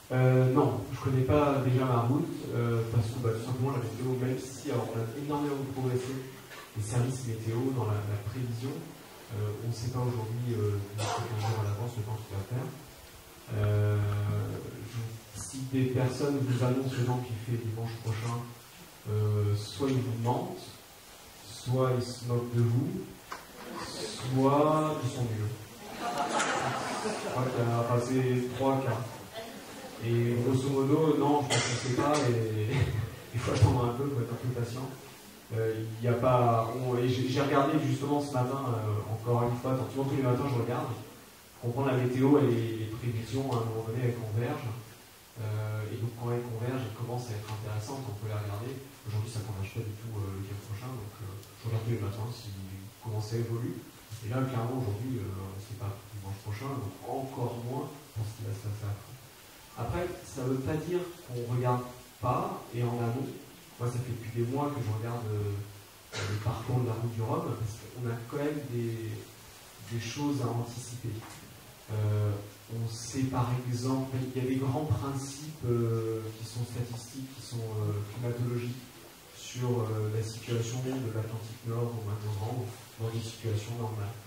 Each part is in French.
Non, je connais pas déjà ma route, parce que tout simplement la météo, même si alors, on a énormément progressé les services météo dans la prévision, on ne sait pas aujourd'hui 15 jours à l'avance le temps qu'il va faire. Si des personnes vous annoncent le temps qu'il fait dimanche prochain, soit ils vous mentent, soit ils se moquent de vous, soit ils sont nuls. Je crois qu'il y a passé 3 cas. Et grosso modo, non, je pense qu'on ne sait pas et il faut attendre un peu, il faut être un peu patient. Il n'y a pas. J'ai regardé justement ce matin, encore une fois, tous les matins je regarde, pour comprendre la météo et les prévisions, à un moment donné, elles convergent. Et donc quand elles convergent, elles commencent à être intéressantes, on peut les regarder. Aujourd'hui, ça ne converge pas du tout le week-end prochain, donc je regarde tous les matins comment ça évolue. Et là, clairement, aujourd'hui, on ne sait pas dimanche prochain, donc encore moins pour ce qui va se passer après. Après, ça ne veut pas dire qu'on ne regarde pas, et en amont, moi ça fait depuis des mois que je regarde le parcours de la route du Rhum, parce qu'on a quand même des choses à anticiper. On sait par exemple, il y a des grands principes qui sont statistiques, qui sont climatologiques, sur la situation de l'Atlantique Nord au mois de novembre, dans des situations normales.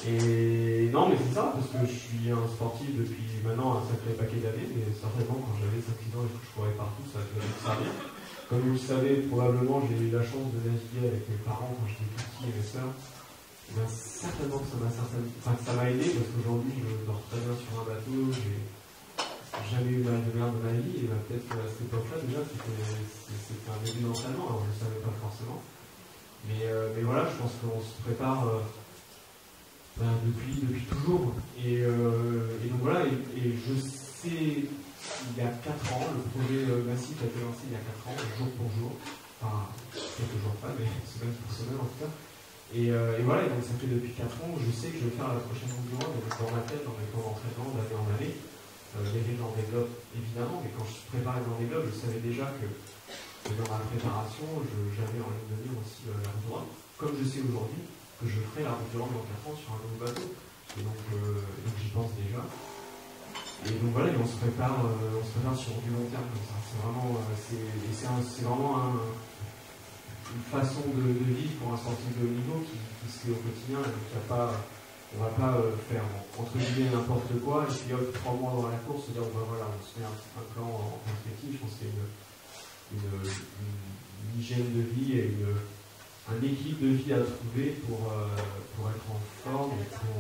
Et non, mais c'est ça, parce que je suis un sportif depuis maintenant un sacré paquet d'années, mais certainement quand j'avais 5-6 ans et que je courais partout, ça devait me servir. Comme vous le savez, probablement j'ai eu la chance de naviguer avec mes parents quand j'étais tout petit et mes sœurs. Et bien certainement que ça m'a aidé, parce qu'aujourd'hui je dors très bien sur un bateau, j'ai jamais eu mal de mer de ma vie, et ben, peut-être qu'à cette époque-là déjà c'était un début d'entraînement, alors je ne le savais pas forcément. Mais voilà, je pense qu'on se prépare depuis toujours. Et donc voilà, et je sais, il y a 4 ans, le projet Massif a été lancé il y a 4 ans, jour pour jour, enfin quelques jours pas, mais semaine pour semaine en tout cas. Et voilà, et donc ça fait depuis 4 ans, je sais que je vais faire la prochaine Coupe du Monde, donc dans ma tête, dans mes plans d'entraînement d'année en année. Il y avait dans des globes évidemment, mais quand je préparais dans des globes, je savais déjà que dans ma préparation, j'avais en ligne de mire aussi la route du Rhum, comme je sais aujourd'hui que je ferai la route du Rhum dans 4 ans sur un nouveau bateau. Et donc j'y pense déjà. Et donc voilà, et on se prépare sur du long terme comme ça. C'est vraiment, une façon de vivre pour un sportif de haut niveau qui se fait au quotidien. Et donc on ne va pas faire entre guillemets n'importe quoi et puis hop, 3 mois avant la course, se dire voilà, on se met un plan en perspective. Je pense qu'il y a une hygiène de vie et un équilibre de vie à trouver pour être en forme et pour